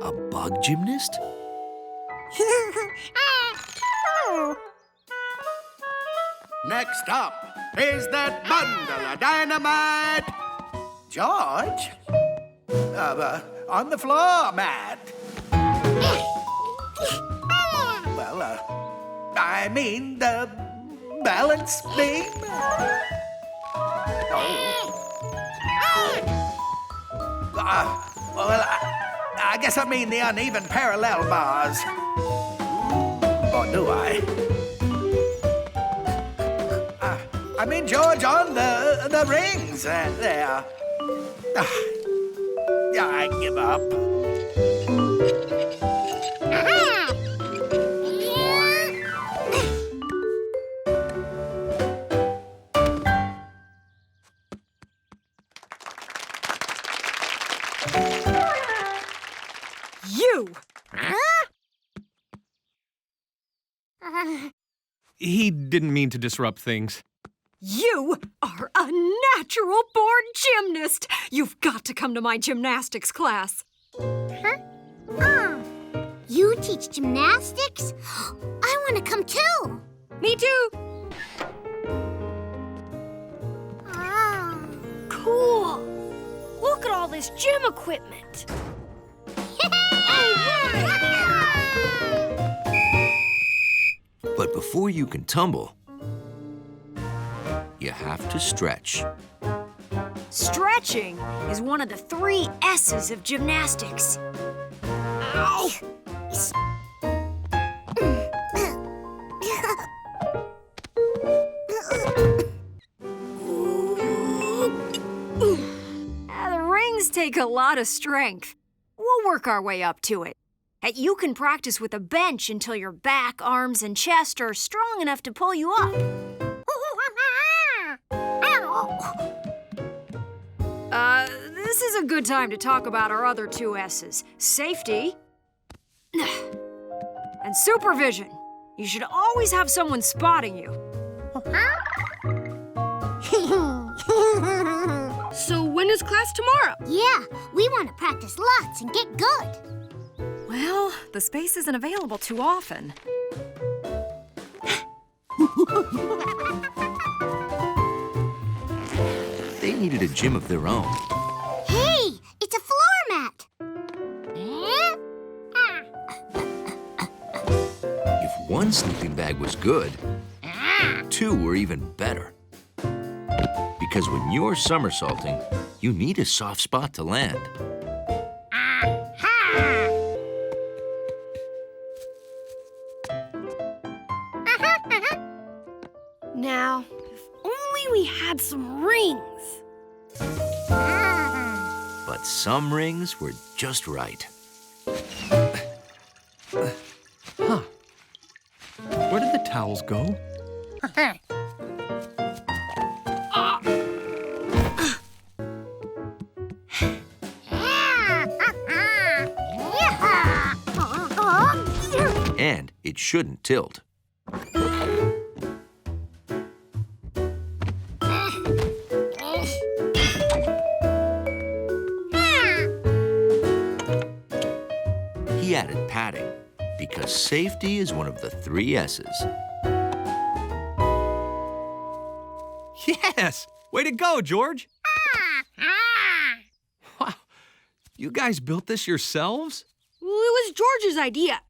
A bug gymnast? Next up is that bundle of dynamite. George? On the floor, Matt. Well, I mean the balance beam. Well, I guess I mean the uneven parallel bars. Or do I? I mean, George, on the rings there. Yeah, I give up. You! He didn't mean to disrupt things. You are a natural-born gymnast! You've got to come to my gymnastics class. You teach gymnastics? I want to come too. Me too. Cool. Look at all this gym equipment. But before you can tumble, you have to stretch. Stretching is one of the 3 S's of gymnastics. Ow! The rings take a lot of strength. We'll work our way up to it. You can practice with a bench until your back, arms, and chest are strong enough to pull you up. This is a good time to talk about our other 2 S's. Safety and supervision. You should always have someone spotting you. So when is class tomorrow? Yeah, we want to practice lots and get good. Well, the space isn't available too often. They needed a gym of their own. Hey, it's a floor mat. If one sleeping bag was good, 2 were even better. Because when you're somersaulting, you need a soft spot to land. Now, if only we had some rings. But some rings were just right. Huh. Where did the towels go? And it shouldn't tilt. He added padding because safety is one of the 3 S's. Yes! Way to go, George! Wow, you guys built this yourselves? Well, it was George's idea.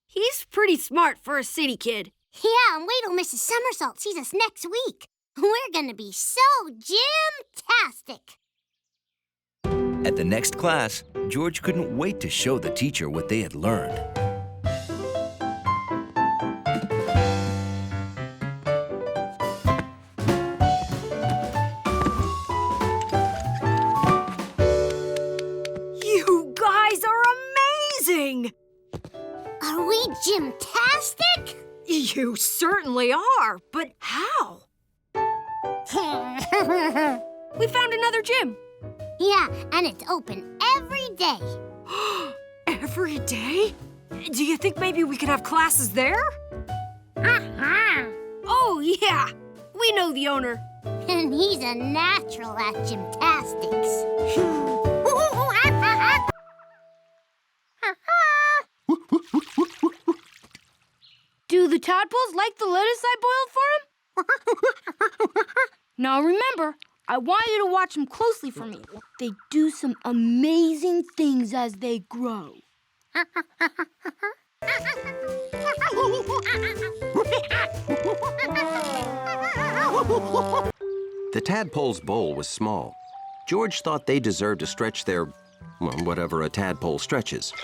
He's pretty smart for a city kid. Yeah, and wait till Mrs. Somersault sees us next week. We're gonna be so gym-tastic. At the next class, George couldn't wait to show the teacher what they had learned. You guys are amazing! Are we gym-tastic? You certainly are, but how? We found another gym. Yeah, and it's open every day. Every day? Do you think maybe we could have classes there? Oh, yeah. We know the owner. And he's a natural at gymnastics. the tadpoles like the lettuce I boiled for them? Now remember, I want you to watch them closely for me. They do some amazing things as they grow. The tadpole's bowl was small. George thought they deserved to stretch their, well, whatever a tadpole stretches,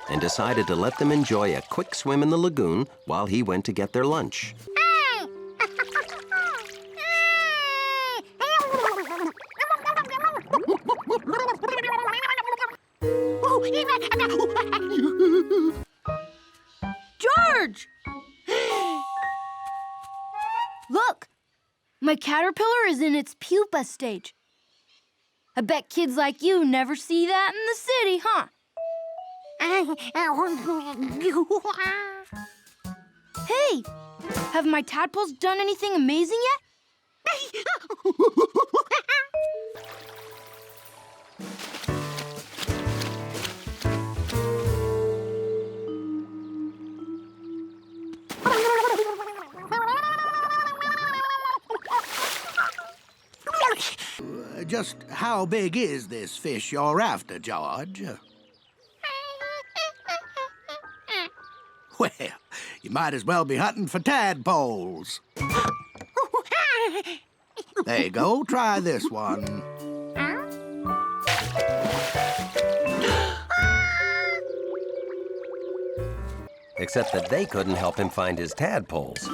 and decided to let them enjoy a quick swim in the lagoon while he went to get their lunch. George! Look, my caterpillar is in its pupa stage. I bet kids like you never see that in the city, huh? Hey, have my tadpoles done anything amazing yet? Just how big is this fish you're after, George? Well, you might as well be hunting for tadpoles. There you go, try this one. Except that they couldn't help him find his tadpoles.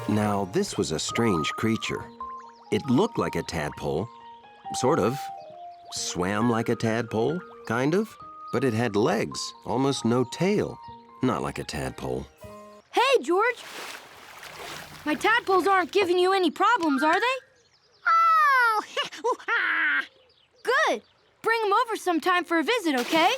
Now, this was a strange creature. It looked like a tadpole, sort of. Swam like a tadpole, kind of. But it had legs, almost no tail. Not like a tadpole. Hey, George! My tadpoles aren't giving you any problems, are they? Oh! Good. Bring them over sometime for a visit, okay?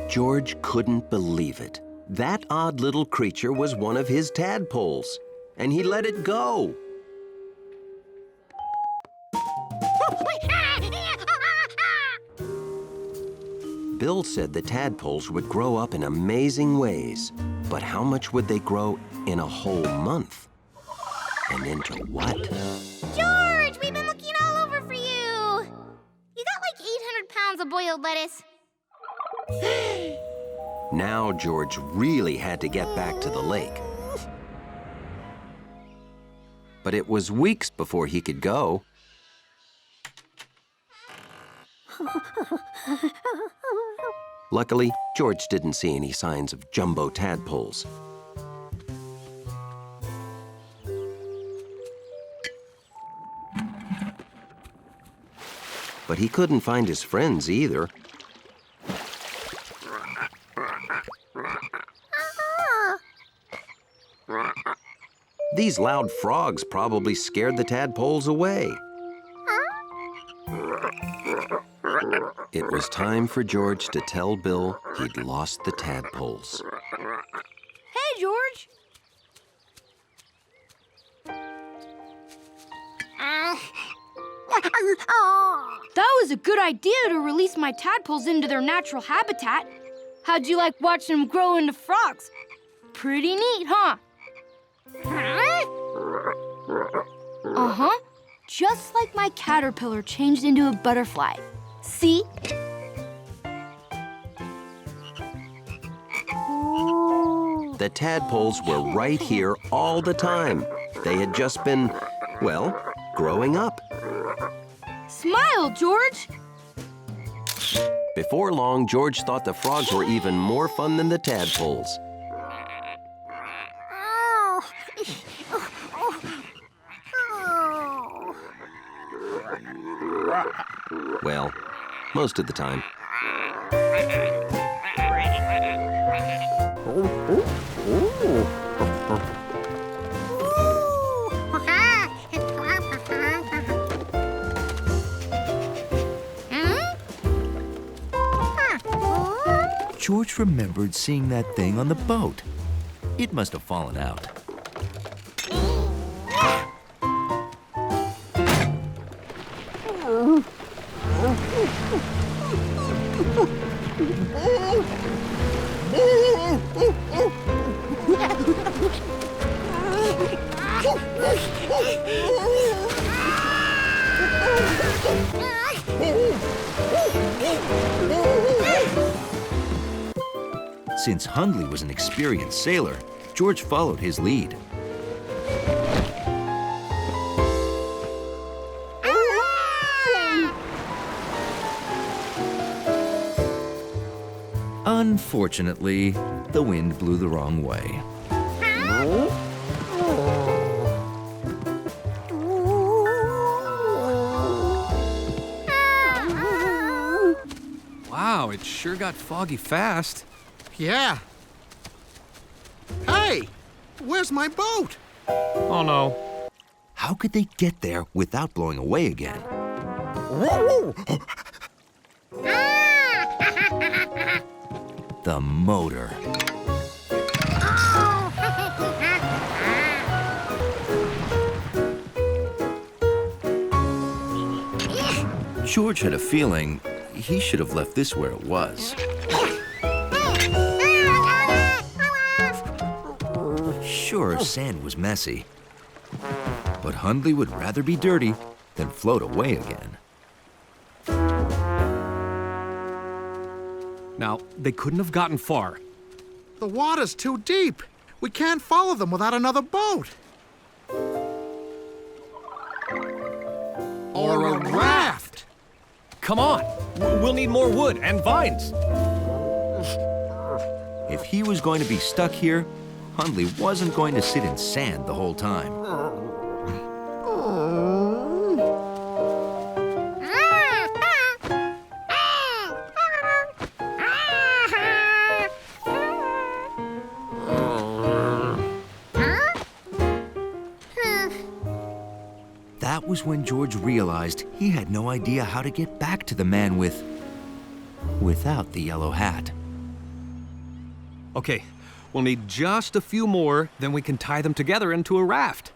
George couldn't believe it. That odd little creature was one of his tadpoles, and he let it go. Bill said the tadpoles would grow up in amazing ways, but how much would they grow in a whole month? And into what? George, we've been looking all over for you. You got like 800 pounds of boiled lettuce. Now George really had to get back to the lake. But it was weeks before he could go. Luckily, George didn't see any signs of jumbo tadpoles. But he couldn't find his friends either. These loud frogs probably scared the tadpoles away. It was time for George to tell Bill he'd lost the tadpoles. Hey, George! That was a good idea to release my tadpoles into their natural habitat. How'd you like watching them grow into frogs? Pretty neat, huh? Uh-huh. Just like my caterpillar changed into a butterfly. See? The tadpoles were right here all the time. They had just been, well, growing up. Smile, George! Before long, George thought the frogs were even more fun than the tadpoles. Well, most of the time. George remembered seeing that thing on the boat. It must have fallen out. Since Hundley was an experienced sailor, George followed his lead. Unfortunately, the wind blew the wrong way. Wow, it sure got foggy fast. Yeah. Hey, where's my boat? Oh no. How could they get there without blowing away again? The motor. George had a feeling he should have left this where it was. Sure, sand was messy, but Hundley would rather be dirty than float away again. Now, they couldn't have gotten far. The water's too deep. We can't follow them without another boat. Or a raft. Come on, we'll need more wood and vines. If he was going to be stuck here, Hundley wasn't going to sit in sand the whole time. That was when George realized he had no idea how to get back to the man without the yellow hat. Okay, we'll need just a few more, then we can tie them together into a raft.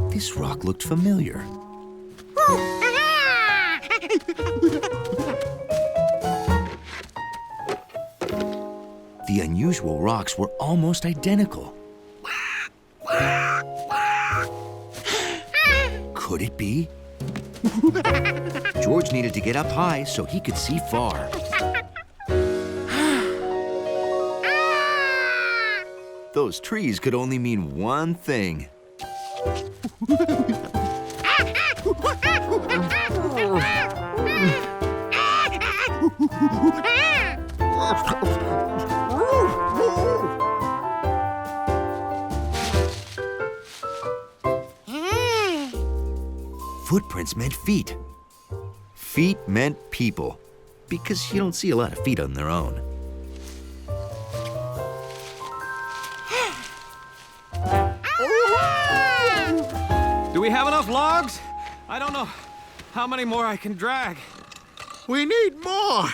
This rock looked familiar. The unusual rocks were almost identical. Could it be? George needed to get up high so he could see far. Those trees could only mean one thing. Footprints meant feet. Feet meant people, because you don't see a lot of feet on their own. Do we have enough logs? I don't know how many more I can drag. We need more.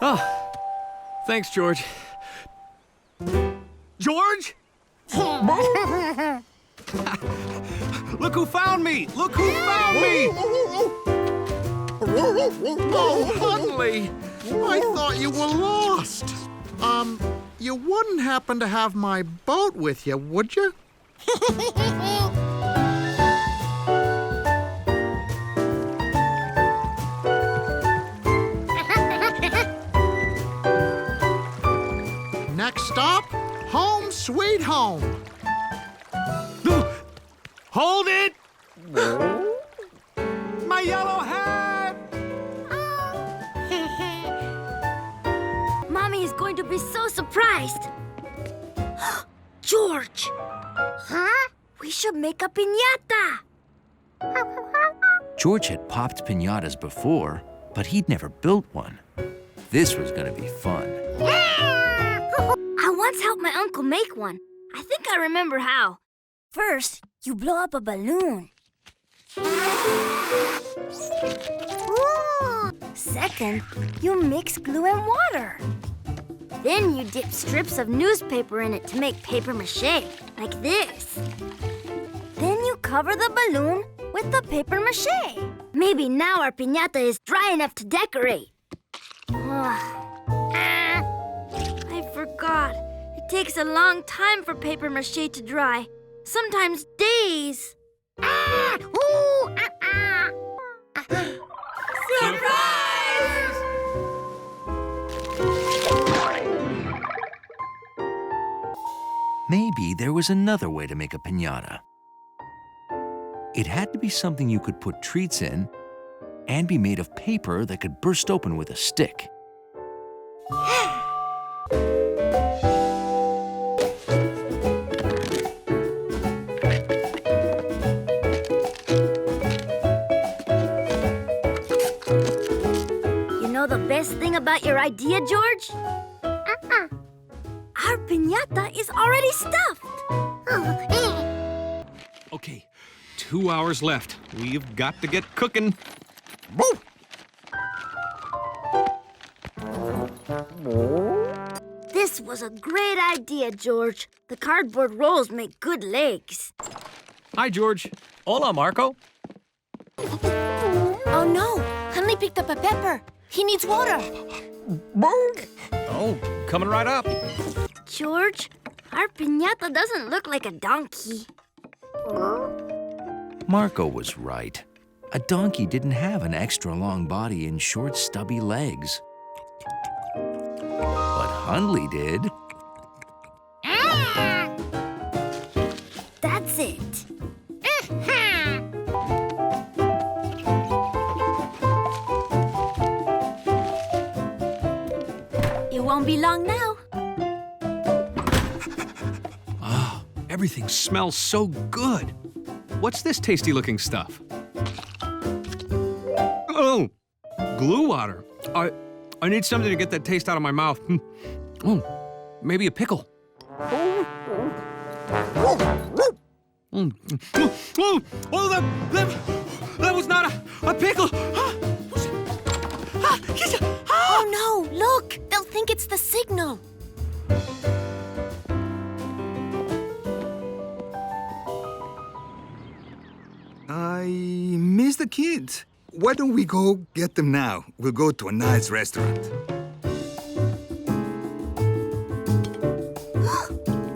Oh, thanks, George. George? Look who found me! Look who found me! Oh, Hundley, I thought you were lost. You wouldn't happen to have my boat with you, would you? Next stop, home sweet home. Hold it! My yellow hat! Mommy is going to be so surprised. George! Huh? We should make a piñata. George had popped piñatas before, but he'd never built one. This was gonna be fun. I once helped my uncle make one. I think I remember how. First, you blow up a balloon. Second, you mix glue and water. Then you dip strips of newspaper in it to make paper mache, like this. Then you cover the balloon with the paper mache. Maybe now our piñata is dry enough to decorate. I forgot. It takes a long time for paper mache to dry. Sometimes days. Surprise! Maybe there was another way to make a piñata. It had to be something you could put treats in and be made of paper that could burst open with a stick. You know the best thing about your idea, George? Our piñata is already stuffed. Okay, 2 hours left. We've got to get cooking. This was a great idea, George. The cardboard rolls make good legs. Hi, George. Hola, Marco. Oh no! Henley picked up a pepper. He needs water. Oh, coming right up. George, our piñata doesn't look like a donkey. Marco was right. A donkey didn't have an extra long body and short, stubby legs. But Hundley did. That's it. It won't be long now. Everything smells so good. What's this tasty-looking stuff? Oh, glue water. I need something to get that taste out of my mouth. Oh, maybe a pickle. Oh, that was not a pickle. Oh no! Look! They'll think it's the signal. I miss the kids. Why don't we go get them now? We'll go to a nice restaurant.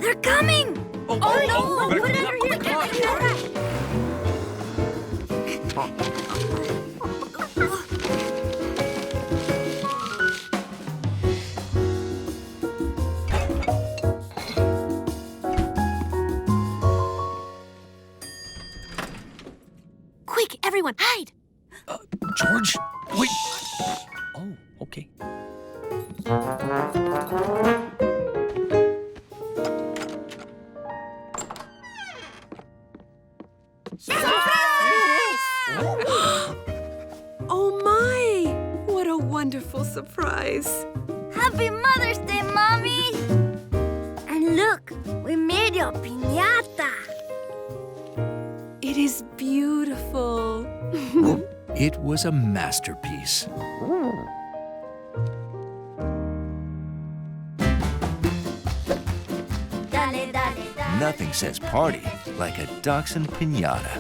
They're coming! Oh, no! better Put it clean under up here. the car. Quick, everyone, hide! George, wait. Oh, okay. Oh my! What a wonderful surprise. Happy Mother's Day, Mommy! And look, we made your piñata. It is beautiful. It was a masterpiece. Dale, dale, dale. Nothing says party like a dachshund piñata.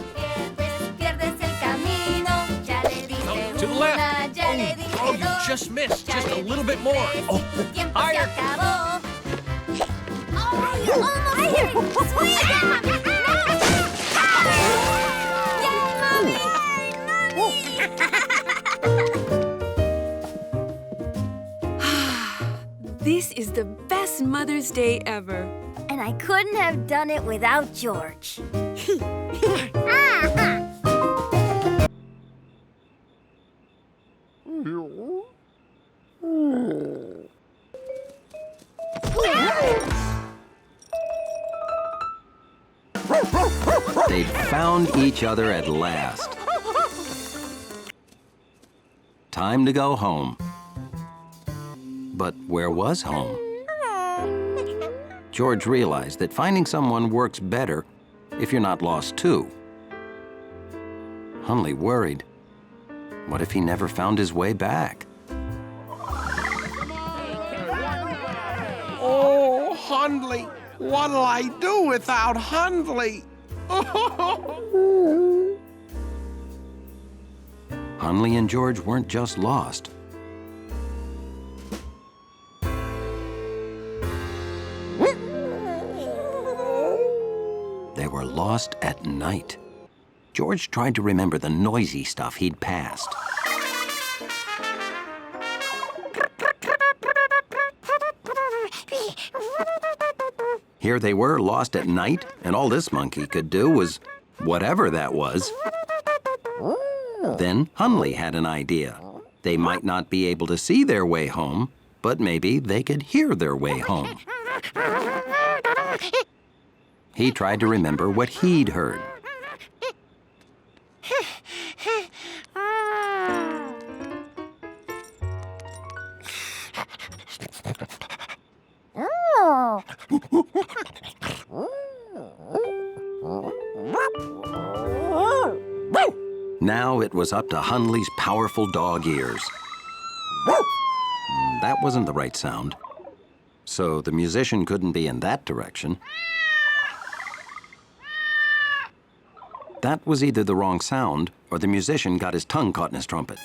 Pierdes el camino, ya le diste To the left. una, ya le diste Oh, you dos, just missed. ya Just a le little bit diste more. tres, Oh, el tiempo higher. se acabó. Oh, you're almost there. Sweet. Yay, Mommy! This is the best Mother's Day ever. And I couldn't have done it without George. They'd found each other at last. Time to go home. But where was home? George realized that finding someone works better if you're not lost too. Hundley worried. What if he never found his way back? Oh, Hundley, what'll I do without Hundley? Hundley and George weren't just lost. They were lost at night. George tried to remember the noisy stuff he'd passed. Here they were, lost at night, and all this monkey could do was whatever that was. Then Hundley had an idea. They might not be able to see their way home, but maybe they could hear their way home. He tried to remember what he'd heard. Now it was up to Hundley's powerful dog ears. That wasn't the right sound, so the musician couldn't be in that direction. That was either the wrong sound, or the musician got his tongue caught in his trumpet.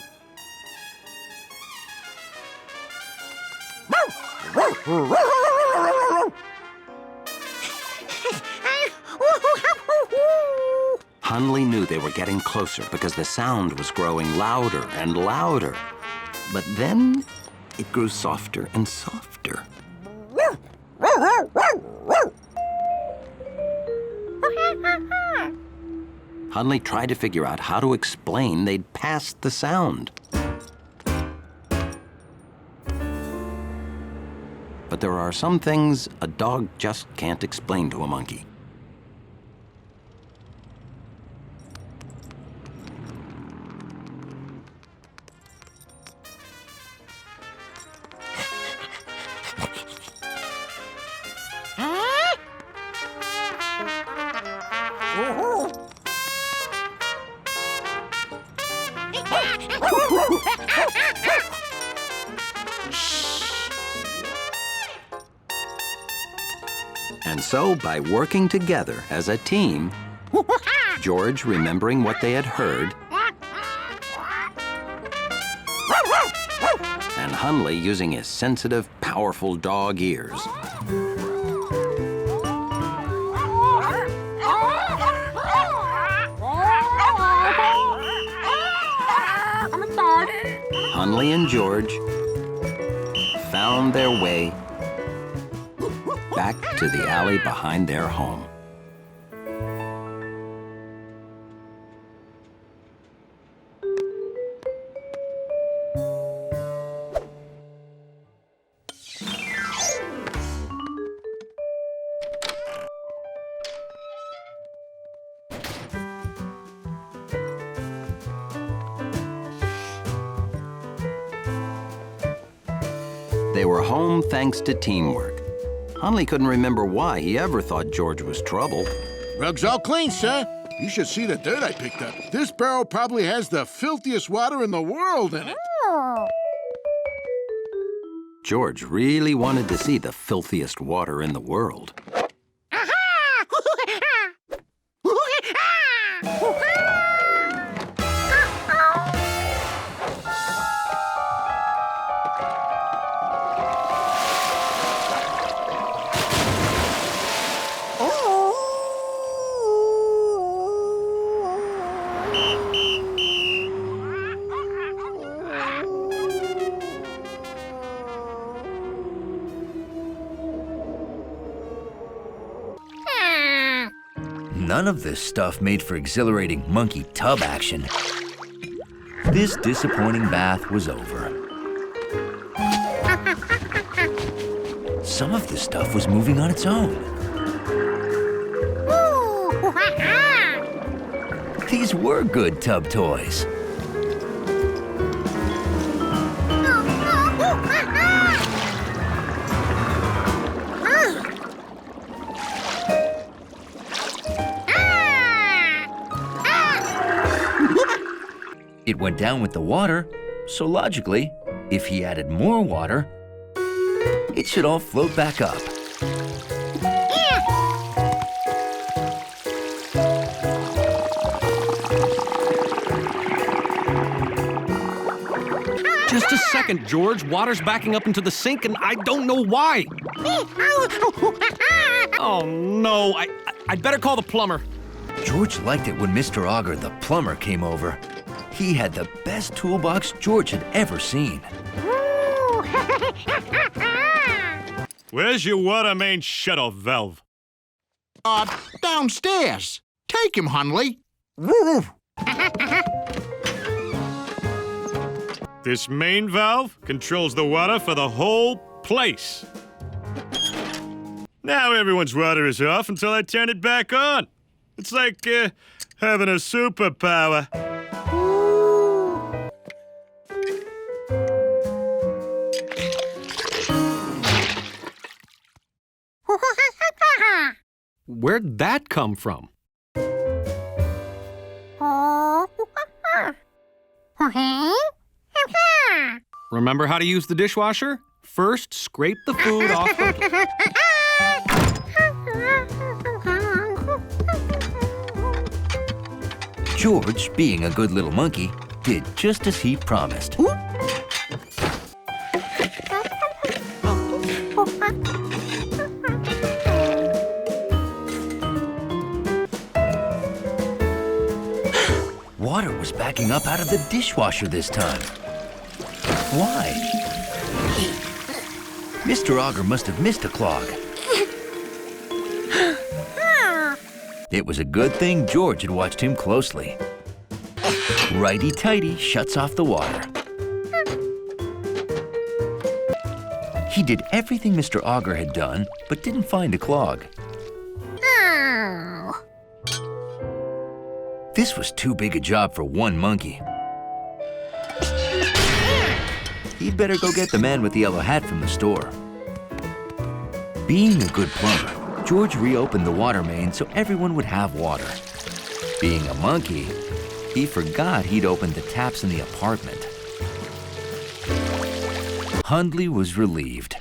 Hundley knew they were getting closer because the sound was growing louder and louder. But then it grew softer and softer. Hundley tried to figure out how to explain they'd passed the sound. But there are some things a dog just can't explain to a monkey. And so, by working together as a team, George remembering what they had heard, and Hundley using his sensitive, powerful dog ears, Hundley and George found their way back to the alley behind their home. They were home thanks to teamwork. Hundley couldn't remember why he ever thought George was trouble. Rug's all clean, sir. You should see the dirt I picked up. This barrel probably has the filthiest water in the world in it. George really wanted to see the filthiest water in the world. None of this stuff made for exhilarating monkey tub action. This disappointing bath was over. Some of the stuff was moving on its own. These were good tub toys. It went down with the water, so logically, if he added more water, it should all float back up. Just a second, George. Water's backing up into the sink, and I don't know why. Oh, no. I'd better call the plumber. George liked it when Mr. Auger, the plumber, came over. He had the best toolbox George had ever seen. Where's your water main shut-off valve? Downstairs. Take him, Hundley. This main valve controls the water for the whole place. Now everyone's water is off until I turn it back on. It's like having a superpower. Where'd that come from? Remember how to use the dishwasher? First, scrape the food off the... George, being a good little monkey, did just as he promised. Water was backing up out of the dishwasher this time. Why? Mr. Auger must have missed a clog. It was a good thing George had watched him closely. Righty-tighty shuts off the water. He did everything Mr. Auger had done, but didn't find a clog. This was too big a job for one monkey. He'd better go get the man with the yellow hat from the store. Being a good plumber, George reopened the water main so everyone would have water. Being a monkey, he forgot he'd opened the taps in the apartment. Hundley was relieved.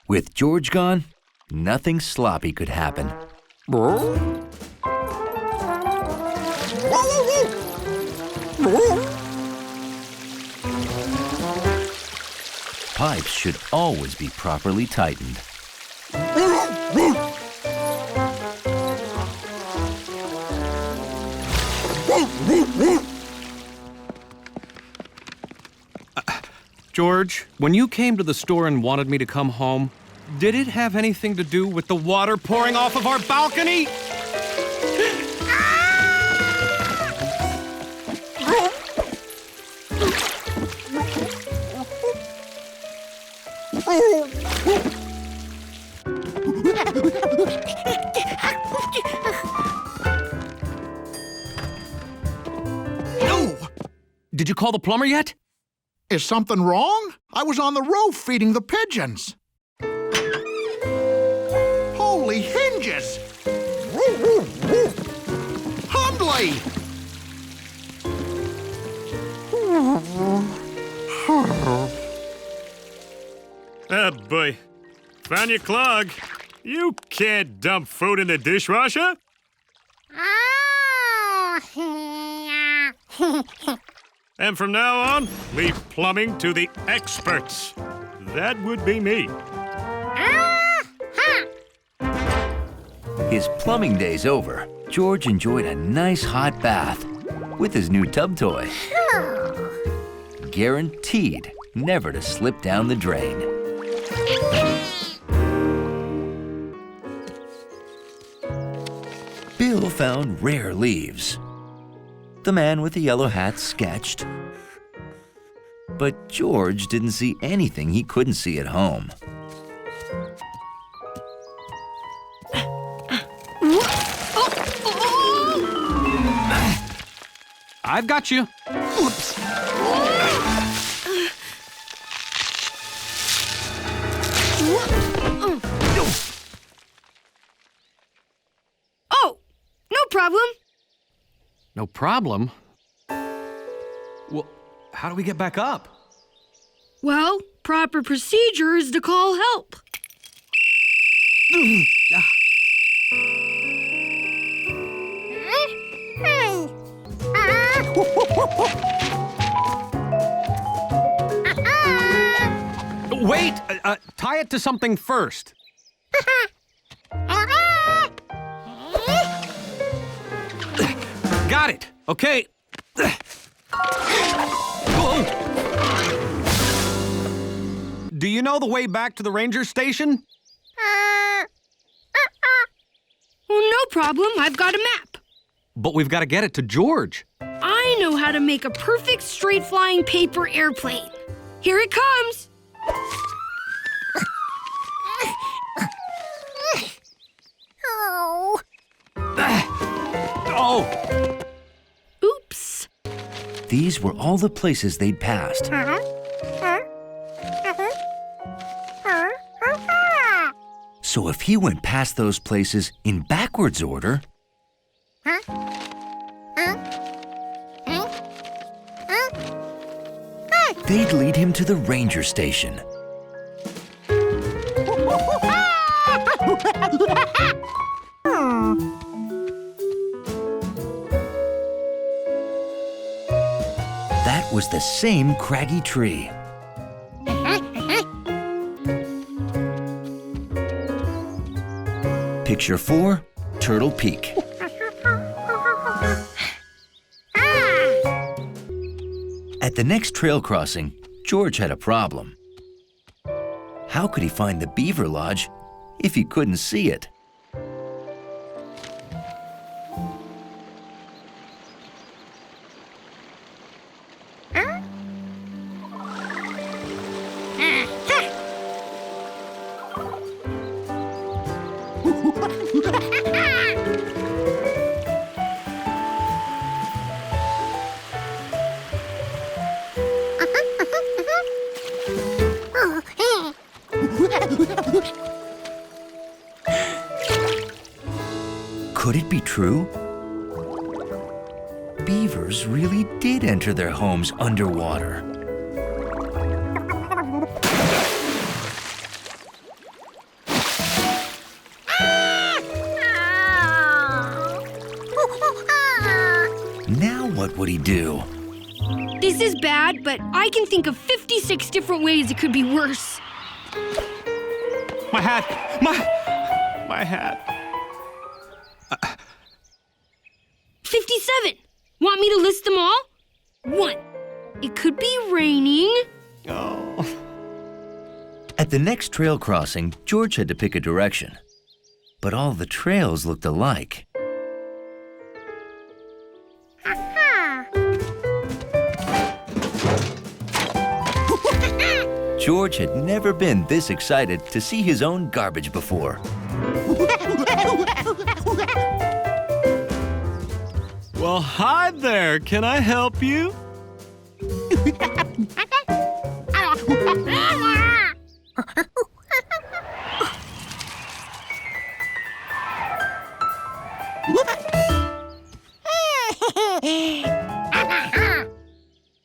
With George gone, nothing sloppy could happen. Pipes should always be properly tightened. George, when you came to the store and wanted me to come home, did it have anything to do with the water pouring off of our balcony? No! Did you call the plumber yet? Is something wrong? I was on the roof feeding the pigeons. Holy hinges! Hundley! Oh, boy. Found your clog. You can't dump food in the dishwasher. And from now on, leave plumbing to the experts. That would be me. His plumbing day's over. George enjoyed a nice hot bath with his new tub toy. Guaranteed never to slip down the drain. Bill found rare leaves. The man with the yellow hat sketched. But George didn't see anything he couldn't see at home. I've got you. Oops. Oh, no problem. No problem. Well, how do we get back up? Well, proper procedure is to call help. Wait! Tie it to something first. Got it. Okay. Whoa. Do you know the way back to the ranger station? Well, no problem. I've got a map. But we've got to get it to George. I know how to make a perfect straight flying paper airplane. Here it comes. Oh. Oh! Oops. These were all the places they'd passed. So if he went past those places in backwards order, they'd lead him to the ranger station. That was the same craggy tree. Picture 4, Turtle Peak. At the next trail crossing, George had a problem. How could he find the beaver lodge if he couldn't see it? Could it be true? Beavers really did enter their homes underwater. Now what would he do? This is bad, but I can think of 56 different ways it could be worse. My hat! My hat! 57. Want me to list them all? 1. It could be raining. Oh. At the next trail crossing, George had to pick a direction. But all the trails looked alike. George had never been this excited to see his own garbage before. Well, hi there. Can I help you?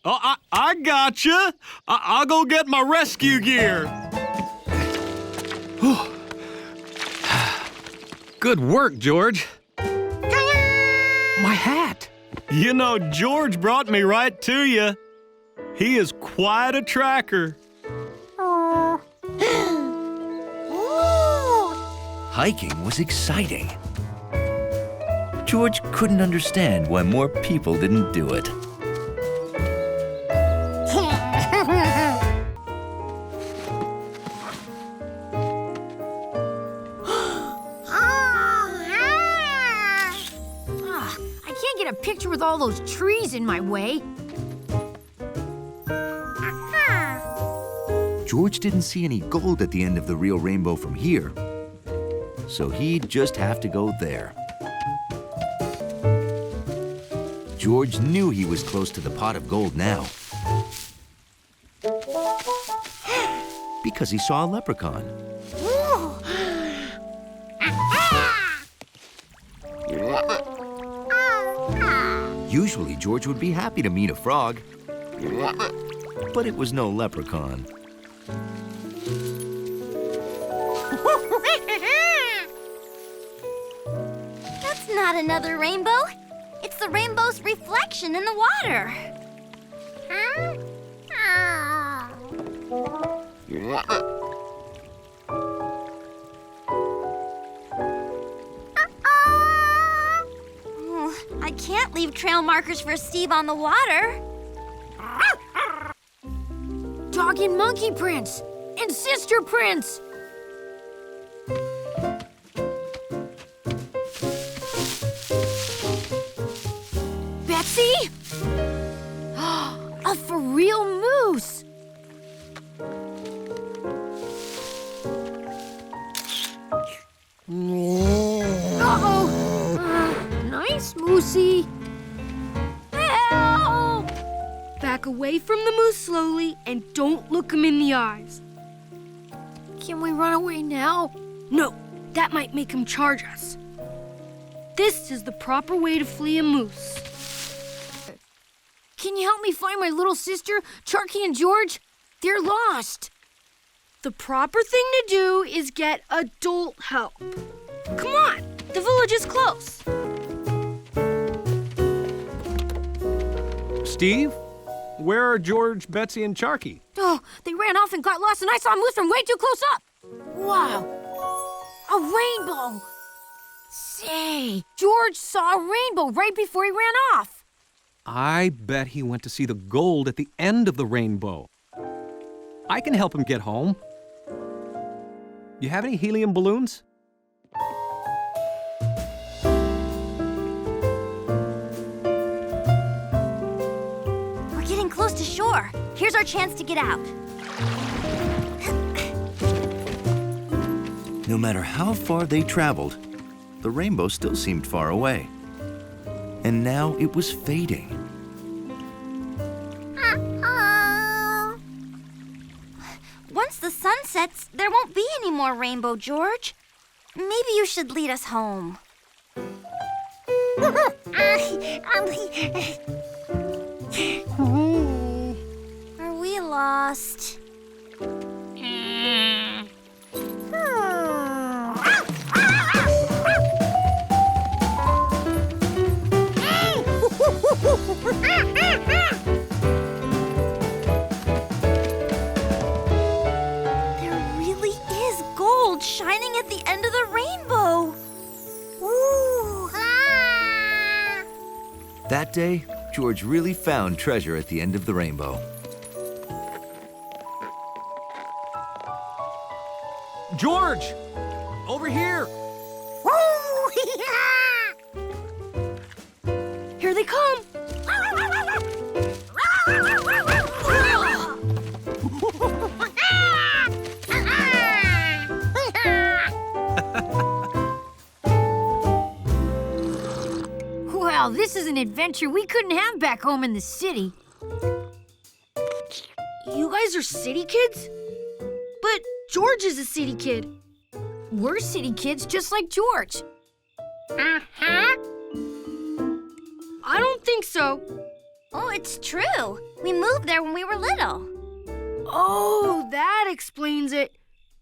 Oh, I gotcha. I'll go get my rescue gear. Good work, George. My hat. You know, George brought me right to you. He is quite a tracker. Hiking was exciting. George couldn't understand why more people didn't do it. Picture with all those trees in my way. George didn't see any gold at the end of the real rainbow from here, so he'd just have to go there. George knew he was close to the pot of gold now, because he saw a leprechaun. Usually, George would be happy to meet a frog, But it was no leprechaun. That's not another rainbow. It's the rainbow's reflection in the water. Oh, I can't leave trail markers for Steve on the water. Dog and monkey prints! And sister prints! Betsy? A for real moose! Uh-oh! Nice, Moosey. Help! Back away from the moose slowly and don't look him in the eyes. Can we run away now? No, that might make him charge us. This is the proper way to flee a moose. Can you help me find my little sister, Charky and George? They're lost. The proper thing to do is get adult help. Come on, the village is close. Steve, where are George, Betsy, and Charky? Oh, they ran off and got lost, and I saw a moose from way too close up. Wow, a rainbow. Say, George saw a rainbow right before he ran off. I bet he went to see the gold at the end of the rainbow. I can help him get home. You have any helium balloons? We're getting close to shore. Here's our chance to get out. No matter how far they traveled, the rainbow still seemed far away. And now it was fading. Once the sun sets, there won't be any more rainbow, George. Maybe you should lead us home. Are we lost? Shining at the end of the rainbow. Ooh. Ah. That day, George really found treasure at the end of the rainbow. George! Over here! Here they come. Wow, this is an adventure we couldn't have back home in the city. You guys are city kids? But George is a city kid. We're city kids just like George. I don't think so. Oh, it's true. We moved there when we were little. Oh, that explains it.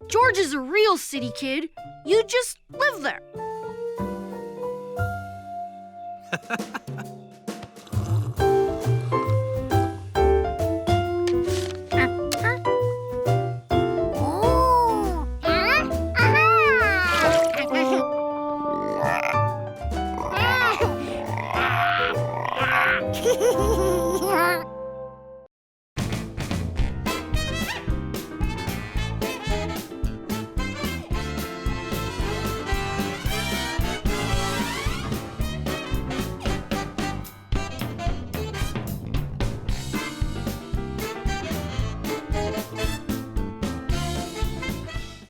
George is a real city kid. You just live there. Oh.